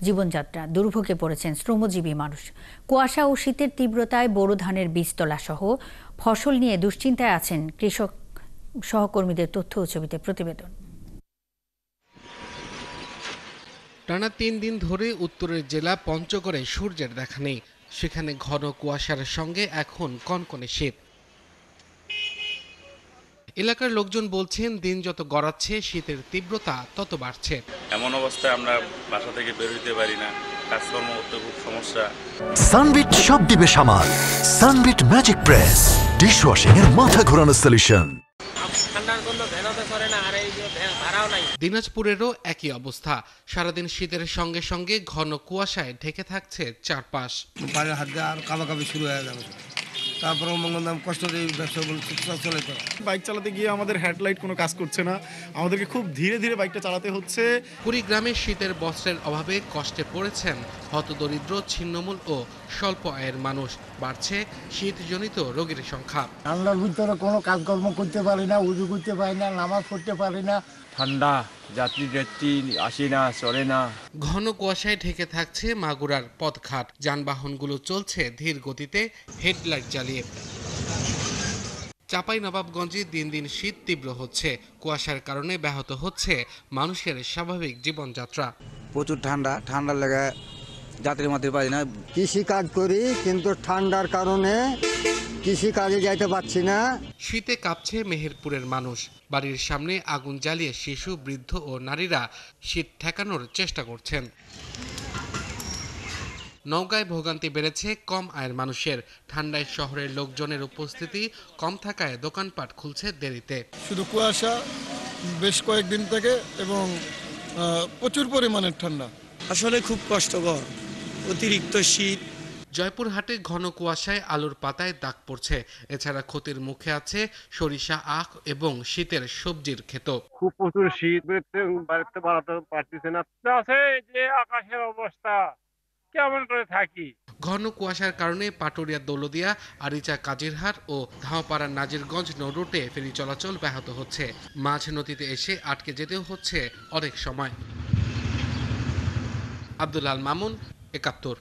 জীবনযাত্রা। দুর্ভোগে পড়েছেন শ্রমজীবী মানুষ। কুয়াশা ও শীতের তীব্রতায় বোরো ধানের বীজতলা সহ ফসল নিয়ে দুশ্চিন্তায় আছেন কৃষক। সহকর্মীদের তথ্য ও ছবিতে প্রতিবেদন। টানা ৩ দিন ধরে উত্তরের জেলা পঞ্চগড়ে সূর্যের দেখা নেই। সেখানে ঘন কুয়াশার সঙ্গে এখন কনকনে শীত। এলাকার লোকজন বলছেন, দিন যত গড়াচ্ছে শীতের তীব্রতা তত বাড়ছে। এমন অবস্থায় আমরা বাসা থেকে বের হইতে পারি না, কাজকর্ম করতে খুব সমস্যা। সানবিট সব দিবে সামাল। সানবিট ম্যাজিক প্রেস ডিশওয়াশিং এর মাথা ঘোরানো সলিউশন। দিনাজপুরেরও একই অবস্থা। সারাদিন শীতের সঙ্গে সঙ্গে ঘন কুয়াশায় ঢেকে থাকছে চারপাশ। পায়ের হাত দিয়ে আর কাবাকাবি শুরু হয়ে যাবে। তারপরে কষ্ট দিয়ে ব্যবসা চলে তো। বাইক চালাতে গিয়ে আমাদের হেডলাইট কোনো কাজ করছে না, আমাদেরকে খুব ধীরে ধীরে বাইকটা চালাতে হচ্ছে। কুড়িগ্রামে শীতের বস্ত্রের অভাবে কষ্টে পড়েছেন হতদরিদ্র, ছিন্নমূল ও স্বল্প আয়ের মানুষ। বাড়ছে শীতজনিত রোগীর সংখ্যা। ঠান্ডার ভিতরে কোনো কাজকর্ম করতে পারি না, উজু করতে পারি না, নামাজ পড়তে পারি না। ঠান্ডা, যাত্রী আসে না, চলে না। ঘন কুয়াশায় ঢেকে থাকছে মাগুরার পথঘাট। যানবাহনগুলো চলছে ধীর গতিতে, হেডলাইট জ্বালিয়ে। চাঁপাইনবাবগঞ্জে দিন দিন শীত তীব্র হচ্ছে। কুয়াশার কারণে ব্যাহত হচ্ছে মানুষের স্বাভাবিক জীবনযাত্রা। প্রচুর ঠান্ডার লেগে যাত্রী মাত্রী পাই না। কৃষি কাজ করি, কিন্তু ঠান্ডার কারণে কৃষি কাজে যাইতে পারছি না। শীতে কাঁপছে মেহেরপুরের মানুষ। বাড়ির সামনে আগুন জ্বালিয়ে শিশু, বৃদ্ধ ও নারীরা শীত ঠেকানোর চেষ্টা করছেন। নওগাঁয় ভোগান্তি বেড়েছে কম আয়ের মানুষের। ঠান্ডায় শহরের লোকজনের উপস্থিতি কম থাকায় দোকানপাট খুলছে দেরিতে। শুধু কুয়াশা বেশ কয়েকদিন থেকে এবং প্রচুর পরিমাণের ঠান্ডা। আসলে খুব কষ্টকর, অতিরিক্ত শীত। জয়পুরহাটে ঘন কুয়াশায় আলুর পাতায় দাগ পড়ছে। এছাড়া ক্ষতির মুখে আছে সরিষা, আখ এবং শীতের সবজির ক্ষেত। খুব প্রচুর শীত, বাড়িতে বানাতে পারতেছে না। আছে যে আকাশের অবস্থা, কেমন করে থাকি। ঘন কুয়াশার কারণে পাটুরিয়া, দৌলদিয়া, আরিচা, কাজিরহাট ও ধাওপাড়া নাজিরগঞ্জ নৌ রুটে ফেরি চলাচল ব্যাহত হচ্ছে। মাঝ নদীতে এসে আটকে যেতেও হচ্ছে অনেক সময়। আব্দুল আল মামুন, ৭১।